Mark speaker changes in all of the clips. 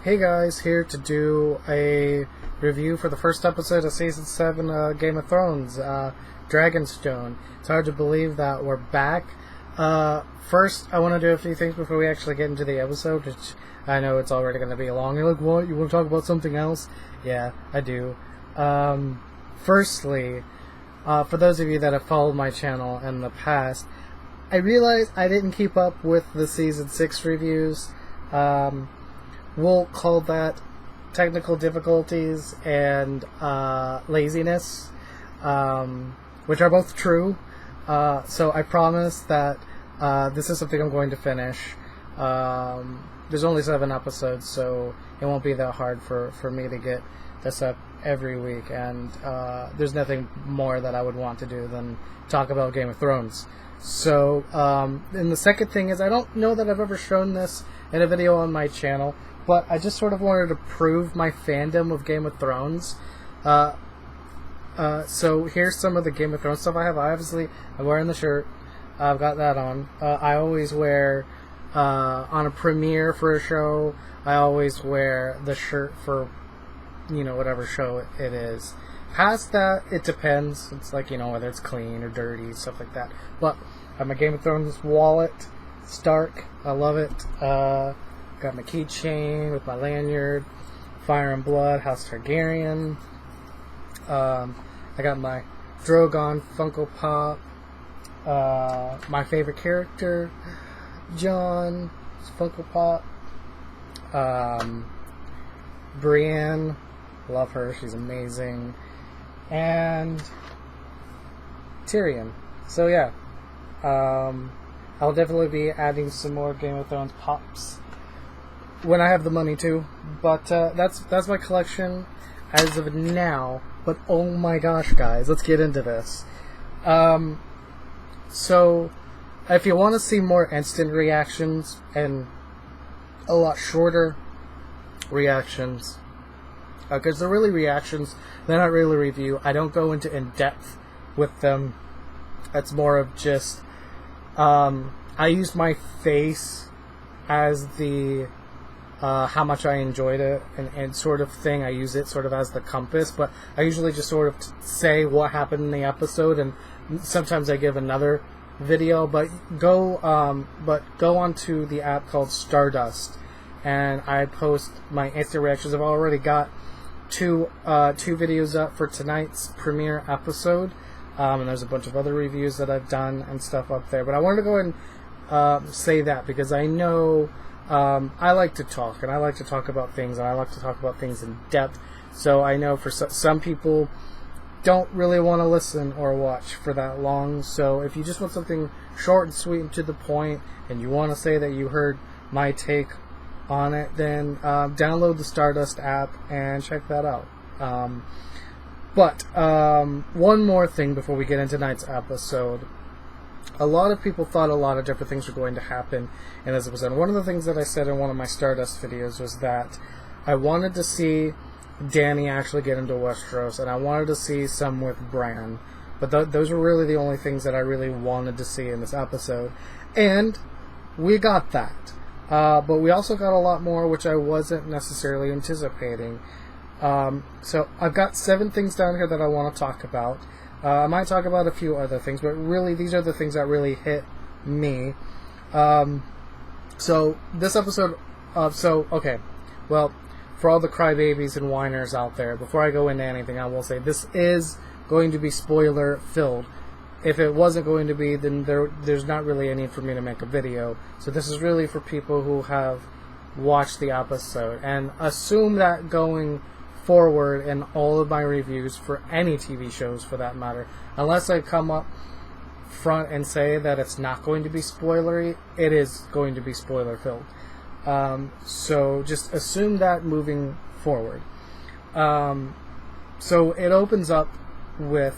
Speaker 1: Hey guys, here to do a review for the first episode of Season 7 Game of Thrones, Dragonstone. It's hard to believe that we're back. First, I want to do a few things before we actually get into the episode, which I know it's already going to be long. You're like, what? You want to talk about something else? Yeah, I do. Firstly, for those of you that have followed my channel in the past, I realized I didn't keep up with the Season 6 reviews. We'll call that technical difficulties and laziness, which are both true. So I promise that this is something I'm going to finish. There's only 7 episodes, so it won't be that hard for me to get this up every week. And there's nothing more that I would want to do than talk about Game of Thrones. So, and the second thing is, I don't know that I've ever shown this in a video on my channel, but I just sort of wanted to prove my fandom of Game of Thrones. So here's some of the Game of Thrones stuff I have. I'm wearing the shirt. I've got that on. I always wear, on a premiere for a show, I always wear the shirt for, whatever show it is. Past that, it depends. It's like, whether it's clean or dirty, stuff like that. But I have my Game of Thrones wallet. Stark. I love it. Got my keychain with my lanyard. Fire and Blood, House Targaryen. I got my Drogon Funko Pop. My favorite character, Jon Funko Pop. Brienne. Love her. She's amazing. And Tyrion. So yeah, I'll definitely be adding some more Game of Thrones pops when I have the money to. But that's my collection as of now. But oh my gosh, guys, let's get into this. So if you want to see more instant reactions and a lot shorter reactions, because they're really reactions, they're not really review. I don't go into in-depth with them. It's more of just, I use my face as the, how much I enjoyed it and sort of thing. I use it sort of as the compass, but I usually just sort of say what happened in the episode, and sometimes I give another video, but go onto the app called Stardust, and I post my instant reactions. I've already got two videos up for tonight's premiere episode, and there's a bunch of other reviews that I've done and stuff up there, but I wanted to go ahead and say that because I know I like to talk, and I like to talk about things, and I like to talk about things in depth. So I know for some people don't really want to listen or watch for that long. So if you just want something short and sweet and to the point, and you want to say that you heard my take on it, then download the Stardust app and check that out. But one more thing before we get into tonight's episode. A lot of people thought a lot of different things were going to happen in this episode. One of the things that I said in one of my Stardust videos was that I wanted to see Dany actually get into Westeros, and I wanted to see some with Bran. But those were really the only things that I really wanted to see in this episode. And we got that. But we also got a lot more, which I wasn't necessarily anticipating. So I've got 7 things down here that I want to talk about. I might talk about a few other things, but really these are the things that really hit me. So this episode, okay, well, for all the crybabies and whiners out there, before I go into anything, I will say this is going to be spoiler filled. If it wasn't going to be, then there's not really any need for me to make a video. So this is really for people who have watched the episode. And assume that going forward in all of my reviews for any TV shows for that matter, unless I come up front and say that it's not going to be spoilery, it is going to be spoiler filled. So just assume that moving forward. So it opens up with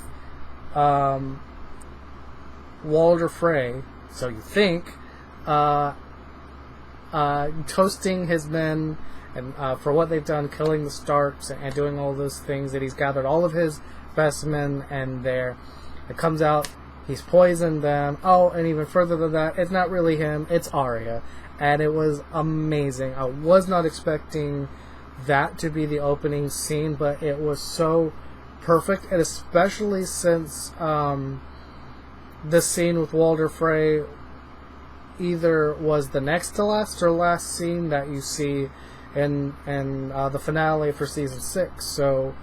Speaker 1: Walder Frey, so you think, toasting his men and for what they've done, killing the Starks and doing all those things, that he's gathered all of his best men, and there it comes out he's poisoned them. Oh, and even further than that, it's not really him, it's Arya. and it was amazing. I was not expecting that to be the opening scene, but it was so perfect, and especially since the scene with Walder Frey either was the next to last or last scene that you see in the finale for season 6. So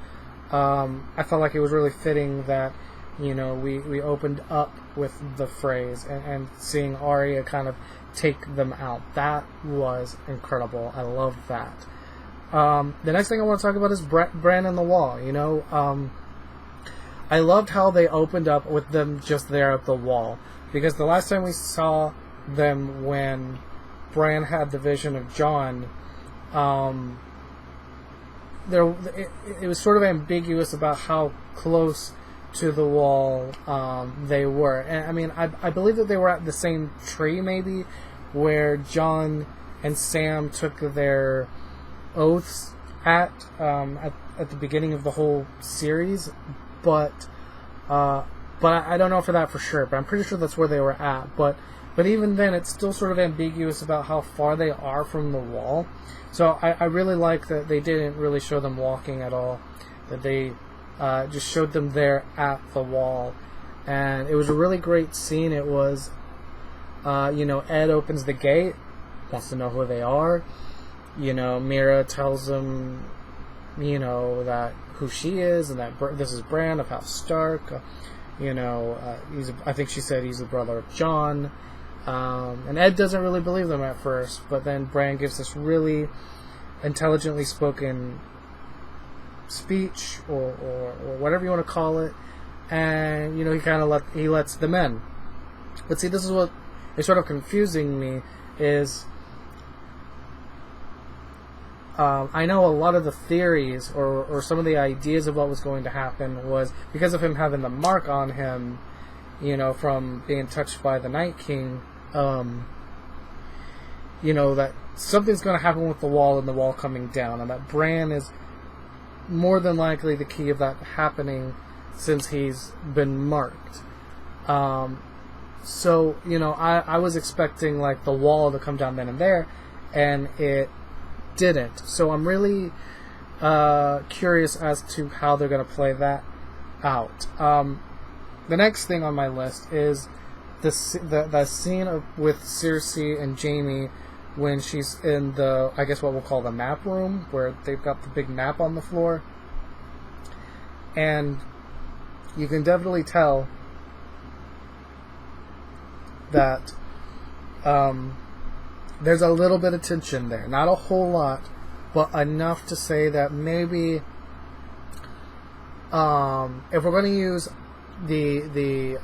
Speaker 1: I felt like it was really fitting that, you know, we opened up with the phrase and seeing Arya kind of take them out. That was incredible. I loved that. The next thing I want to talk about is Bran and the Wall. You know, I loved how they opened up with them just there at the wall, because the last time we saw them, when Bran had the vision of Jon, it was sort of ambiguous about how close to the wall they were. And I mean, I believe that they were at the same tree, maybe, where Jon and Sam took their oaths at the beginning of the whole series, but I don't know for that for sure. But I'm pretty sure that's where they were at. But even then, it's still sort of ambiguous about how far they are from the wall. So I really like that they didn't really show them walking at all. That they just showed them there at the wall, and it was a really great scene. It was, you know, Ed opens the gate, wants to know who they are. You know, Mira tells him, you know, that who she is, and that this is Bran of House Stark. You know, I think she said he's the brother of Jon. And Ed doesn't really believe them at first, but then Bran gives this really intelligently spoken speech, or whatever you want to call it, and you know, he lets them in. But see, this is what is sort of confusing me is, I know a lot of the theories or some of the ideas of what was going to happen was because of him having the mark on him, you know, from being touched by the Night King. You know, that something's going to happen with the wall and the wall coming down, and that Bran is more than likely the key of that happening since he's been marked. So, you know, I was expecting like the wall to come down then and there, and it didn't. So I'm really curious as to how they're going to play that out. The next thing on my list is the scene with Cersei and Jaime when she's in the, I guess what we'll call the map room, where they've got the big map on the floor. And you can definitely tell that there's a little bit of tension there. Not a whole lot, but enough to say that maybe if we're going to use the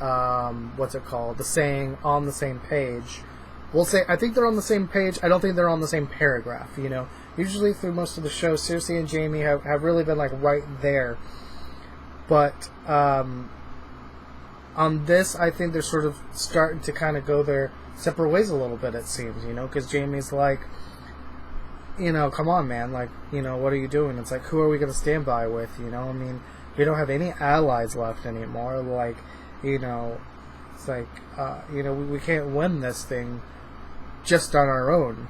Speaker 1: what's it called, the saying on the same page, we'll say I think they're on the same page. I don't think they're on the same paragraph. You know, usually through most of the show, Cersei and Jaime have really been like right there, but on this, I think they're sort of starting to kind of go their separate ways a little bit, it seems, you know, because Jaime's like, you know, come on, man, like, you know, what are you doing? It's like, who are we going to stand by with, you know? I mean, we don't have any allies left anymore. Like, you know, it's like, you know, we can't win this thing just on our own.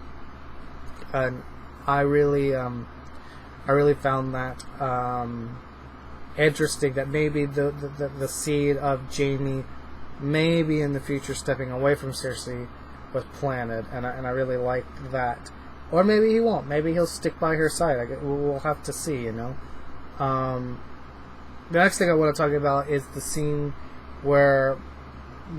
Speaker 1: And I really found that interesting, that maybe the seed of Jaime maybe in the future stepping away from Cersei was planted, and I really liked that. Or maybe he won't. Maybe he'll stick by her side. We'll have to see, you know. The next thing I want to talk about is the scene where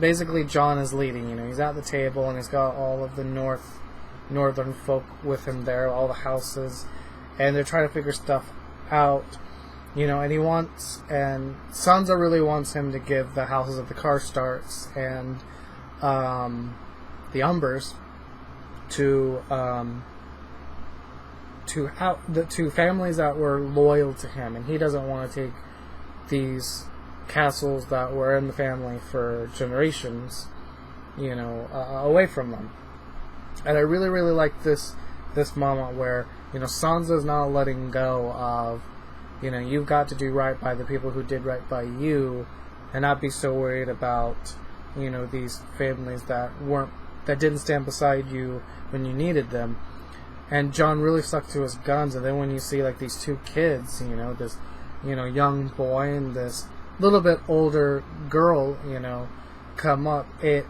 Speaker 1: basically Jon is leading. You know, he's at the table and he's got all of the northern folk with him there, all the houses, and they're trying to figure stuff out. You know, and Sansa really wants him to give the houses of the Karstarks and the Umbers to families that were loyal to him, and he doesn't want to take these castles that were in the family for generations, you know, away from them. And I really, really like this moment where, you know, Sansa's not letting go of, you know, you've got to do right by the people who did right by you, and not be so worried about, you know, these families that weren't that didn't stand beside you when you needed them. And John really stuck to his guns. And then when you see like these two kids, this young boy and this little bit older girl, come up, it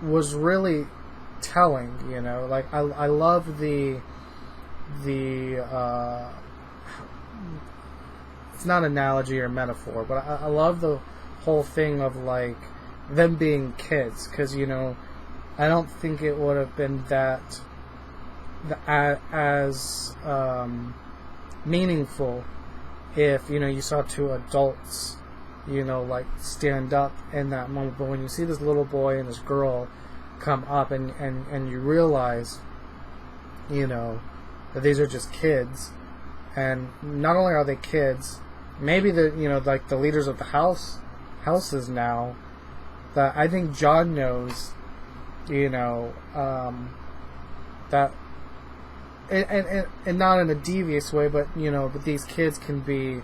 Speaker 1: was really telling. Like I love the it's not analogy or metaphor, but I love the whole thing of like them being kids, because I don't think it would have been that as meaningful if you saw two adults like stand up in that moment. But when you see this little boy and this girl come up and you realize that these are just kids, and not only are they kids, maybe the like the leaders of the houses now, that I think John knows that, and not in a devious way, but but these kids can be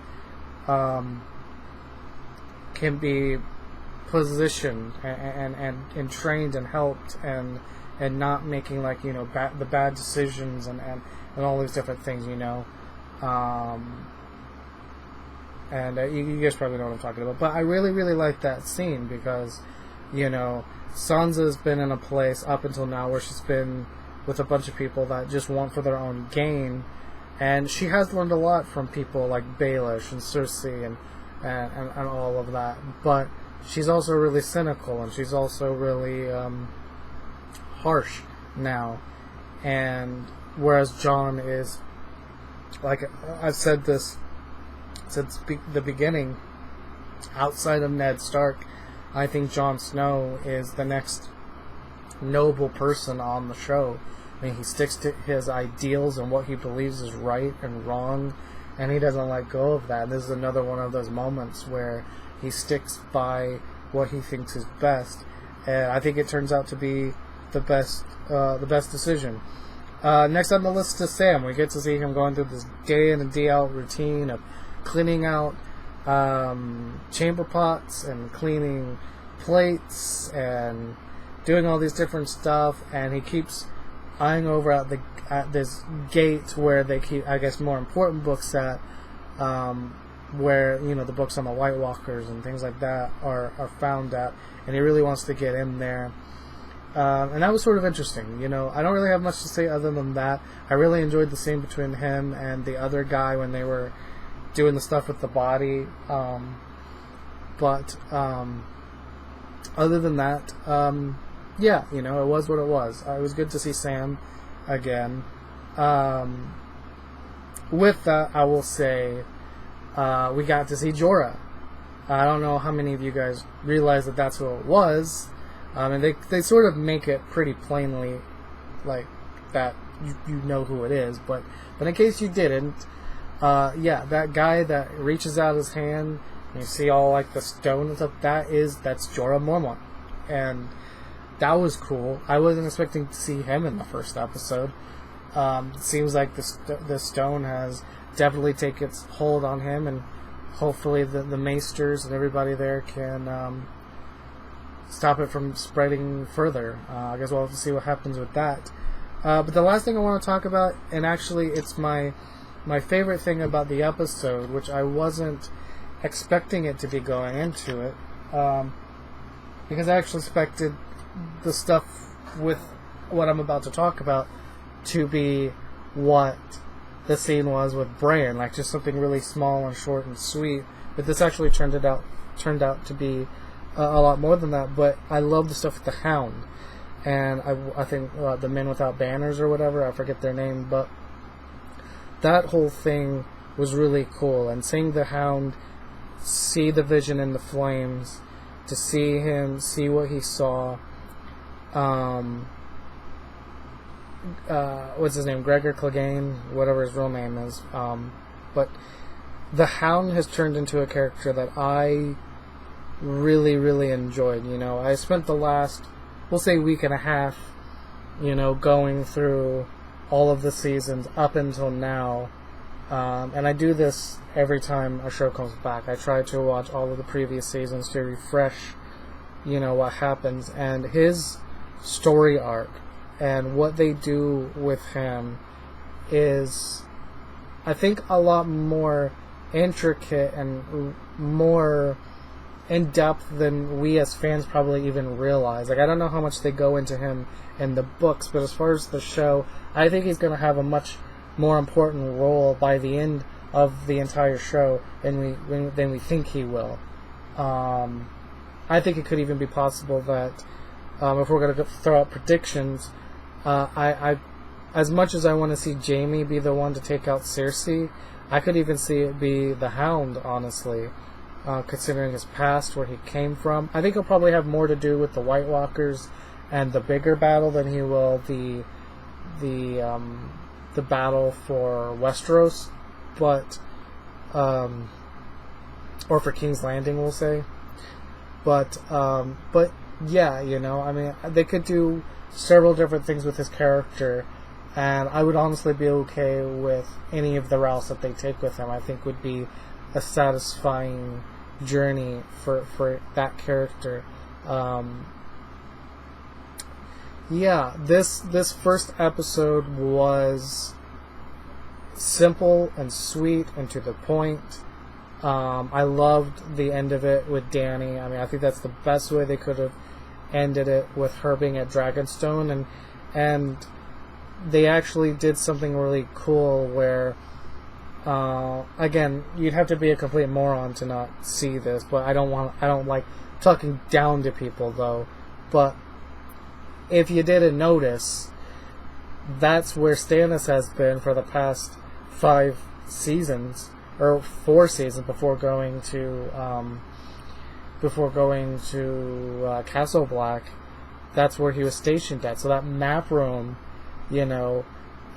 Speaker 1: positioned and trained and helped and not making like the bad decisions and all these different things, and you guys probably know what I'm talking about. But I really, really like that scene because Sansa's been in a place up until now where she's been with a bunch of people that just want for their own gain, and she has learned a lot from people like Baelish and Cersei and all of that. But she's also really cynical, and she's also really harsh now. And whereas Jon is, like I've said this since the beginning, outside of Ned Stark, I think Jon Snow is the next noble person on the show. I mean, he sticks to his ideals and what he believes is right and wrong, and he doesn't let go of that. This is another one of those moments where he sticks by what he thinks is best, and I think it turns out to be the best decision. Next on the list is Sam. We get to see him going through this day in and day out routine of cleaning out chamber pots and cleaning plates and doing all these different stuff, and he keeps eyeing over at this gate where they keep, I guess, more important books at, where the books on the White Walkers and things like that are found at, and he really wants to get in there. And that was sort of interesting. I don't really have much to say other than that. I really enjoyed the scene between him and the other guy when they were doing the stuff with the body. But other than that, yeah, it was what it was. It was good to see Sam again. With that, I will say we got to see Jorah. I don't know how many of you guys realize that that's who it was. And they sort of make it pretty plainly, like that you know who it is. But in case you didn't, yeah, that guy that reaches out his hand and you see all like the stone and stuff, that's Jorah Mormont, and that was cool. I wasn't expecting to see him in the first episode. It seems like the stone has definitely taken its hold on him, and hopefully the maesters and everybody there can stop it from spreading further. I guess we'll have to see what happens with that. But the last thing I want to talk about, and actually it's my favorite thing about the episode, which I wasn't expecting it to be going into it, because I actually expected the stuff with what I'm about to talk about to be what the scene was with Bran, like just something really small and short and sweet. But this actually turned out to be a lot more than that. But I love the stuff with the Hound, and I think the Men Without Banners or whatever, I forget their name, but that whole thing was really cool. And seeing the Hound see the vision in the flames, to see him see what he saw. What's his name? Gregor Clegane, whatever his real name is. But the Hound has turned into a character that I really, really enjoyed. I spent the last, we'll say, week and a half, going through all of the seasons up until now. And I do this every time a show comes back. I try to watch all of the previous seasons to refresh, what happens, and his story arc and what they do with him is, I think, a lot more intricate and more in depth than we as fans probably even realize. Like, I don't know how much they go into him in the books, but as far as the show, I think he's going to have a much more important role by the end of the entire show than we think he will. I think it could even be possible that if we're going to throw out predictions, I as much as I want to see Jaime be the one to take out Cersei, I could even see it be the Hound, honestly, considering his past, where he came from. I think he'll probably have more to do with the White Walkers and the bigger battle than he will the battle for Westeros, but or for King's Landing, we'll say. But yeah, I mean, they could do several different things with his character, and I would honestly be okay with any of the routes that they take with him. I think would be a satisfying journey for that character. Yeah, this first episode was simple and sweet and to the point. I loved the end of it with Dany. I mean, I think that's the best way they could have ended it, with her being at Dragonstone, and they actually did something really cool where, again, you'd have to be a complete moron to not see this, but I don't like talking down to people, though. But if you didn't notice, that's where Stannis has been for the past 5 seasons, or 4 seasons, before going to Castle Black. That's where he was stationed at. So that map room, and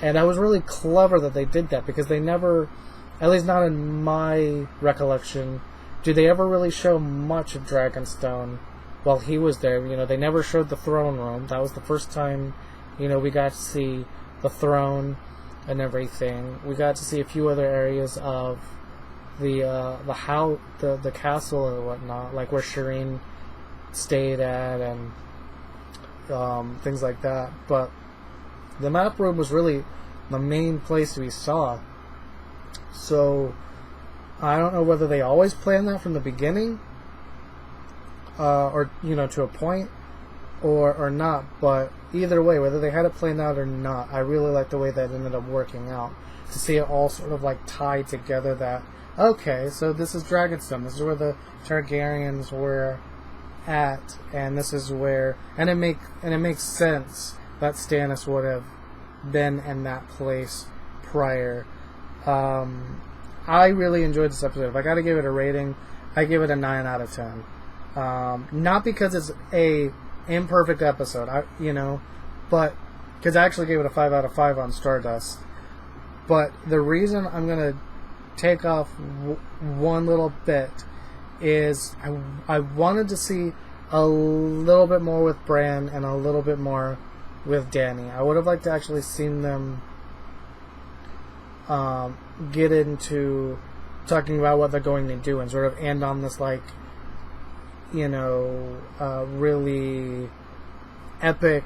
Speaker 1: that was really clever that they did that, because they never, at least not in my recollection, do they ever really show much of Dragonstone while he was there. They never showed the throne room. That was the first time, we got to see the throne and everything. We got to see a few other areas of the castle and whatnot, like where Shireen stayed at and things like that. But the map room was really the main place we saw. So I don't know whether they always planned that from the beginning, or to a point, or not. But either way, whether they had it planned out or not, I really like the way that ended up working out. To see it all sort of like tied together. That, okay, so this is Dragonstone. This is where the Targaryens were at, and this is where, and it makes sense that Stannis would have been in that place prior. I really enjoyed this episode. If I got to give it a rating, I give it a 9 out of 10. Not because it's a imperfect episode, but because I actually gave it a 5 out of 5 on Stardust. But the reason I'm gonna take off one little bit is I wanted to see a little bit more with Bran and a little bit more with Dany. I would have liked to actually seen them get into talking about what they're going to do and sort of end on this really epic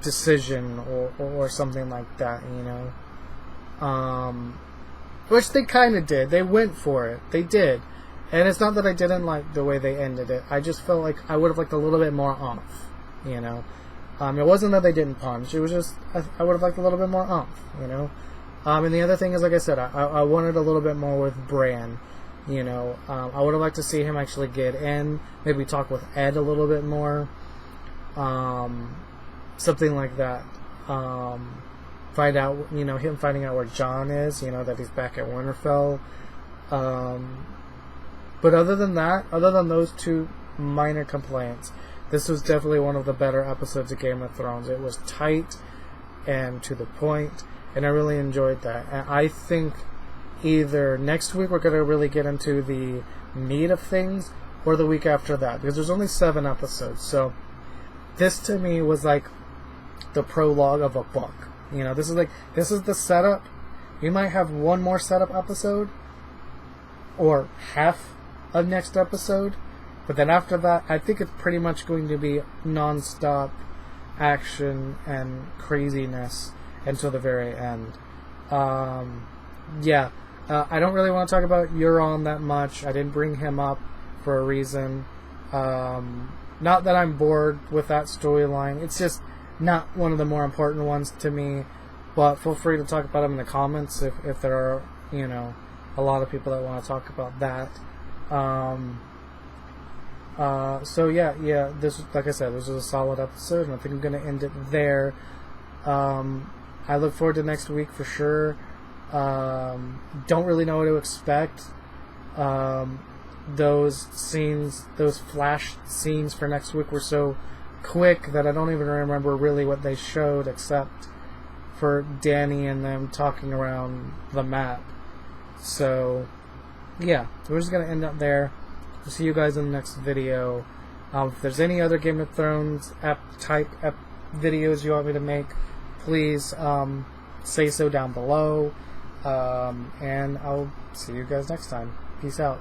Speaker 1: decision or something like that, which they kind of did. They went for it. They did. And it's not that I didn't like the way they ended it. I just felt like I would have liked a little bit more oomph, It wasn't that they didn't punch. It was just, I would have liked a little bit more oomph, And the other thing is, like I said, I wanted a little bit more with Bran, I would have liked to see him actually get in, maybe talk with Ed a little bit more, something like that. Find out, him finding out where Jon is, that he's back at Winterfell. But other than that, other than those 2 minor complaints, this was definitely one of the better episodes of Game of Thrones. It was tight and to the point, and I really enjoyed that. And I think either next week we're going to really get into the meat of things, or the week after that, because there's only 7 episodes. So this to me was like the prologue of a book. This is the setup. You might have one more setup episode, or half of next episode, But then after that, I think it's pretty much going to be non-stop action and craziness until the very end. Yeah, I don't really want to talk about Euron that much. I didn't bring him up for a reason. Not that I'm bored with that storyline. It's just not one of the more important ones to me. But feel free to talk about them in the comments if there are, you know, a lot of people that want to talk about that. So yeah, this, like I said, this was a solid episode, and I think I'm going to end it there. I look forward to next week for sure. Don't really know what to expect. Those scenes, those flash scenes for next week were so quick that I don't even remember really what they showed, except for Dany and them talking around the map. So yeah, we're just going to end up there. We'll see you guys in the next video. If there's any other Game of Thrones type videos you want me to make, please say so down below. And I'll see you guys next time. Peace out.